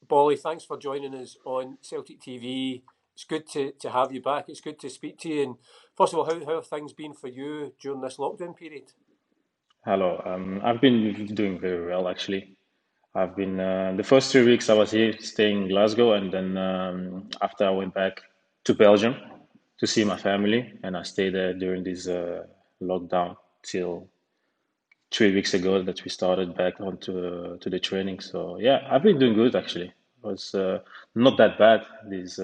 Boli, thanks for joining us on Celtic TV. It's good to have you back. It's good to speak to you. And first of all, how have things been for you during this lockdown period? Hello. I've been doing very well actually. I've been the first 3 weeks I was here staying in Glasgow, and then after I went back to Belgium to see my family, and I stayed there during this lockdown till 3 weeks ago that we started back onto to the training. So yeah, I've been doing good actually. It was not that bad this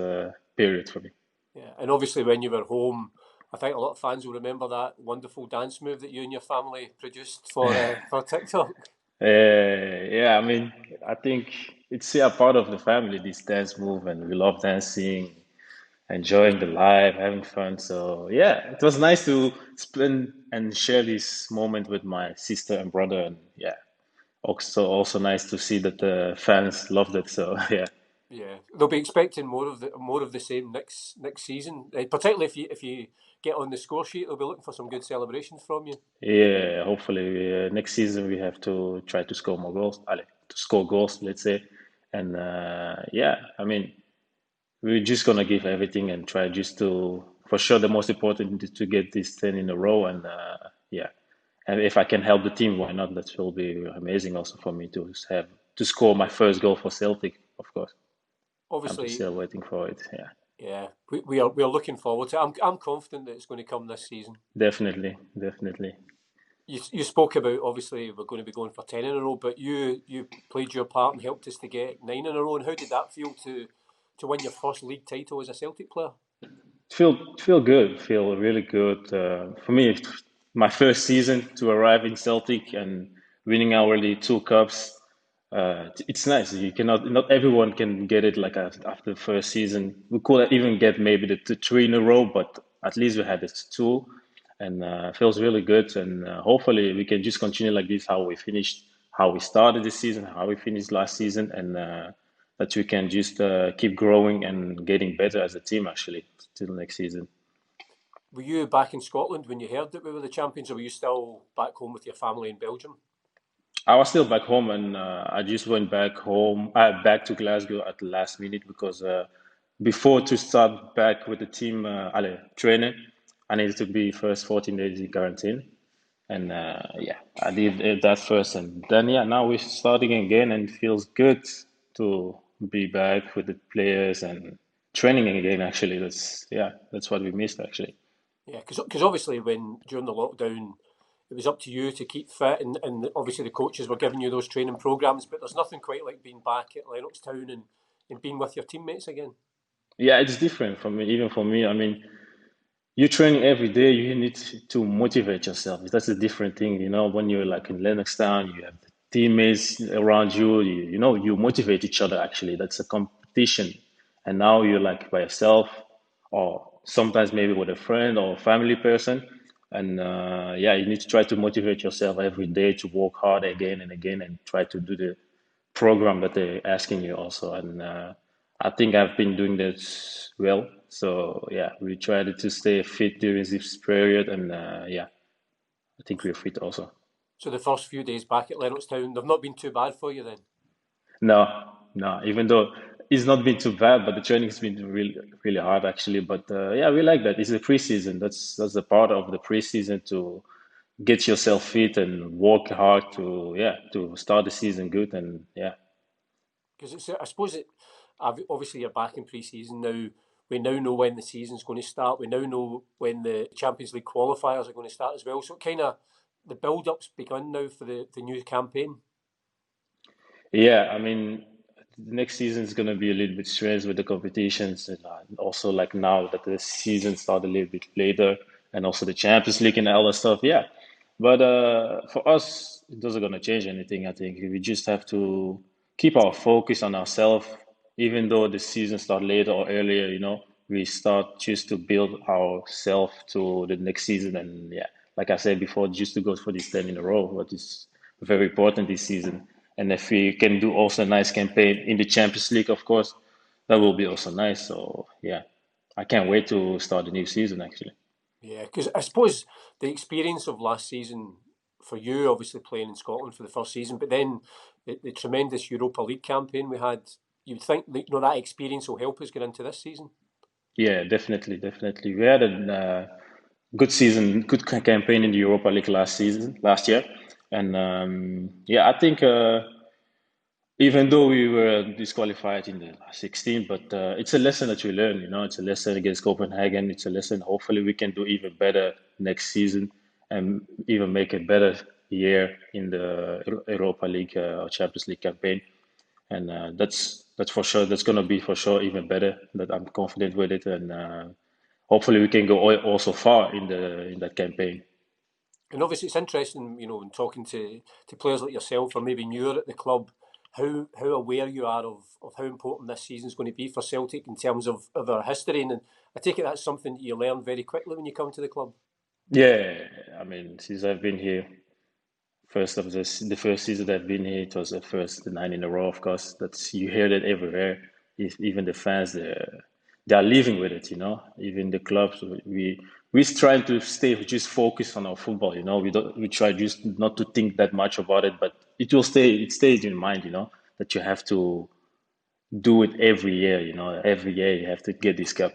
period for me. Yeah, and obviously when you were home, I think a lot of fans will remember that wonderful dance move that you and your family produced for TikTok. Yeah, I mean, I think it's a part of the family, this dance move, and we love dancing, enjoying the life, having fun. So yeah, it was nice to spend and share this moment with my sister and brother, and yeah, also nice to see that the fans loved it. So yeah, Yeah, they'll be expecting more of the same next season. Particularly if you get on the score sheet, they'll be looking for some good celebrations from you. yeah. Hopefully next season we have to try to score more goals, to score goals, let's say, and yeah, I mean. We're just gonna give everything and try just to, for sure, the most important is to get this 10 in a row. And yeah, and if I can help the team, why not? That will be amazing also for me to have to score my first goal for Celtic, of course. I'm just Obviously, still waiting for it. Yeah, yeah, we are looking forward to it. I'm confident that it's going to come this season. definitely, definitely. You spoke about obviously we're going to be going for 10 in a row, but you played your part and helped us to get 9 in a row. And how did that feel to win your first league title as a Celtic player? Feel good, feel really good. For me, my first season to arrive in Celtic and winning already two cups. It's nice. You cannot, not everyone can get it like after the first season. We could even get maybe the three in a row, but at least we had the two, and feels really good. And hopefully we can just continue like this. How we finished, how we started this season, how we finished last season, and that we can just keep growing and getting better as a team actually till next season. Were you back in Scotland when you heard that we were the champions, or were you still back home with your family in Belgium? I was still back home, and I just went back home, back to Glasgow at the last minute because before to start back with the team, training, I needed to be first 14 days in quarantine, and yeah, I did that first, and then yeah, now we're starting again, and it feels good to be back with the players and training again. Actually, that's what we missed actually. Yeah, because obviously when during the lockdown, it was up to you to keep fit, and obviously the coaches were giving you those training programs. But there's nothing quite like being back at Lennoxtown and being with your teammates again. Yeah, it's different for me, even for me. I mean, you train every day, you need to motivate yourself. That's a different thing, when you're like in Lennoxtown, you have the teammates around you, you motivate each other actually. That's a competition. And now you're like by yourself, or sometimes maybe with a friend or a family person. And yeah, you need to try to motivate yourself every day to work hard again and again and try to do the program that they're asking you also. And I think I've been doing this well. So yeah, we tried to stay fit during this period, and yeah, I think we're fit also. So the first few days back at Lennoxtown, they've not been too bad for you then. No, no, even though it's not been too bad, but the training's been really, really hard actually. But yeah, we like that. It's a preseason. That's a part of the preseason to get yourself fit and work hard to yeah to start the season good and yeah. Because I suppose obviously you're back in pre-season now. We now know when the season's going to start. We now know when the Champions League qualifiers are going to start as well. So kind of the build-up's begun now for the new campaign. Yeah, I mean, the next season is going to be a little bit strange with the competitions, and also like now that the season started a little bit later, and also the Champions League and all that stuff. Yeah, but for us, it doesn't going to change anything. I think we just have to keep our focus on ourselves, even though the season start later or earlier. We start just to build ourselves to the next season, and yeah, like I said before, just to go for this 10 in a row, what is very important this season. And if we can do also a nice campaign in the Champions League, of course, that will be also nice. So yeah, I can't wait to start the new season actually. Yeah, because I suppose the experience of last season for you, obviously playing in Scotland for the first season, but then the tremendous Europa League campaign we had. you think that, that experience will help us get into this season. Yeah, definitely, definitely. We had a good season, good campaign in the Europa League last year, and yeah, I think even though we were disqualified in the 16, but it's a lesson that you learn. It's a lesson against Copenhagen. It's a lesson. Hopefully, we can do even better next season and even make a better year in the Europa League or Champions League campaign. And that's for sure. That's gonna be for sure even better. That I'm confident with it, and hopefully we can go also far in that campaign. And obviously, it's interesting, in talking to players like yourself or maybe newer at the club, how aware you are of how important this season is going to be for Celtic in terms of our history. And I take it that's something that you learn very quickly when you come to the club. Yeah, I mean, since I've been here, the first season I've been here, it was the first 9 in a row. Of course, that's you hear that everywhere. Even the fans, they are living with it. Even the clubs, we trying to stay just focused on our football. We try just not to think that much about it, but it will stay. It stays in your mind. That you have to do it every year. Every year you have to get this cup.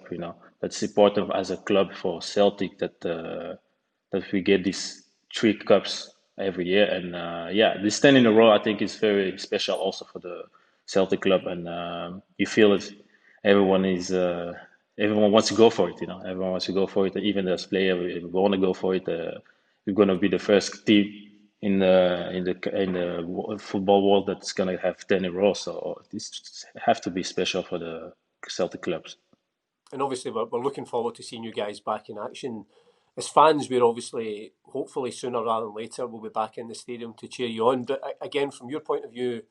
That's important as a club for Celtic that we get these 3 cups every year. And yeah, this 10 in a row I think is very special also for the Celtic club. And you feel it. Everyone is. Everyone wants to go for it. Everyone wants to go for it. Even as player, we want to go for it. We're going to be the first team in the football world that's gonna have 10 in a row. So this have to be special for the Celtic clubs. And obviously, we're looking forward to seeing you guys back in action. As fans, we're obviously, hopefully sooner rather than later, we'll be back in the stadium to cheer you on. But again, from your point of view,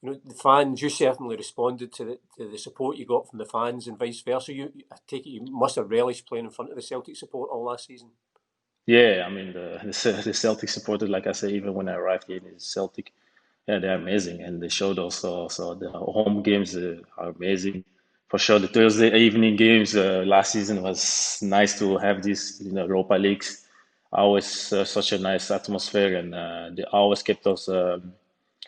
the fans, you certainly responded to the support you got from the fans and vice versa. I take it you must have relished playing in front of the Celtic support all last season. Yeah, I mean the Celtic supported, like I say, even when I arrived here in Celtic, yeah, they're amazing, and they showed also the home games are amazing. For sure, the Thursday evening games last season was nice to have this, Europa Leagues. Always such a nice atmosphere, and they always kept us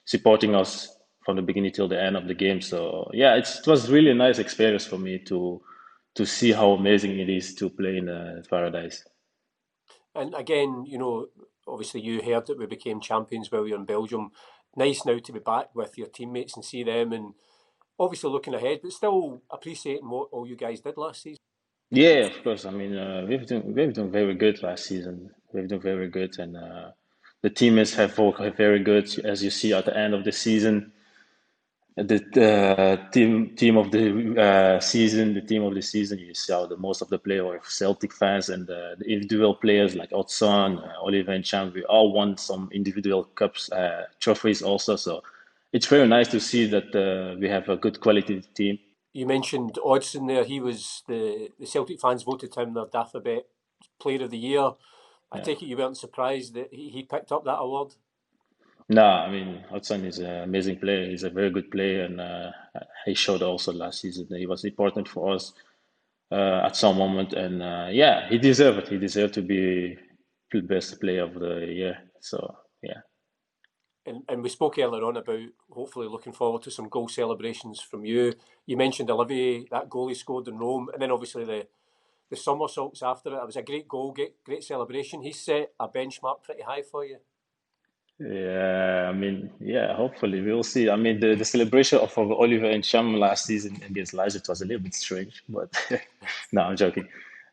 supporting us from the beginning till the end of the game. So yeah, it was really a nice experience for me to see how amazing it is to play in Paradise. And again, obviously you heard that we became champions while you're in Belgium. Nice now to be back with your teammates and see them, and obviously looking ahead, but still appreciating what all you guys did last season. Yeah, of course. I mean, we've done very good last season. We've done very good, and the teammates have worked very good. As you see at the end of the season, the team of the season, you saw the most of the players were Celtic fans, and the individual players like Otson, Oliver and Cham, we all won some individual cups, trophies also. So it's very nice to see that we have a good quality team. You mentioned Odson there. He was the Celtic fans voted him their Daffabet Player of the Year. I Yeah. take it you weren't surprised that he picked up that award. No, I mean Hudson is an amazing player. He's a very good player, and he showed also last season that he was important for us at some moment. And yeah, he deserved it. He deserved to be the best player of the year. So yeah, And we spoke earlier on about hopefully looking forward to some goal celebrations from you. You mentioned Olivier, that goal he scored in Rome, and then obviously the somersaults after it. It was a great goal, great celebration. He set a benchmark pretty high for you. yeah. I mean, yeah. Hopefully, we'll see. I mean, the celebration of Oliver and Sham last season against Leicester was a little bit strange, but no, I'm joking.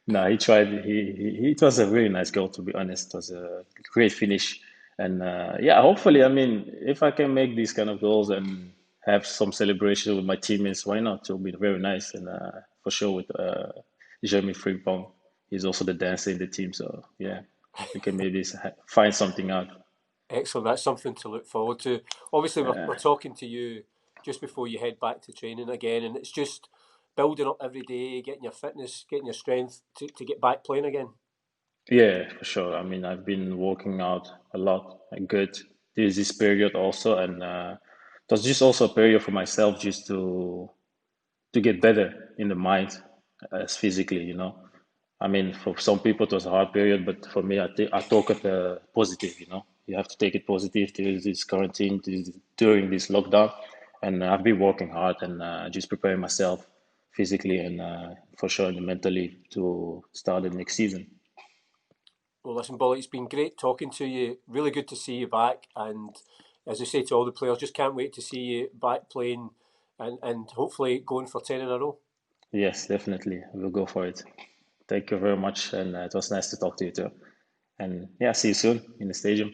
No, he tried. It was a really nice goal, to be honest. It was a great finish, and yeah, hopefully, I mean, if I can make these kind of goals and have some celebration with my teammates, why not? It'll be very nice, and for sure with Jeremy Frimpong, he's also the dancer in the team, so yeah, we can maybe find something out. Excellent. That's something to look forward to. Obviously, we're Yeah. talking to you just before you head back to training again, and it's just building up every day, getting your fitness, getting your strength to get back playing again. Yeah, for sure. I mean, I've been working out a lot and good this period also, and it was just also a period for myself just to get better in the mind as physically. I mean, for some people it was a hard period, but for me, I took it positive. You have to take it positive during this quarantine, during this lockdown, And I've been working hard and just preparing myself physically and for sure mentally to start the next season. Well, listen, Bolly, it's been great talking to you. Really good to see you back. And as I say to all the players, just can't wait to see you back playing and hopefully going for 10 in a row. Yes, definitely. We'll go for it. Thank you very much. And it was nice to talk to you too. And yeah, see you soon in the stadium.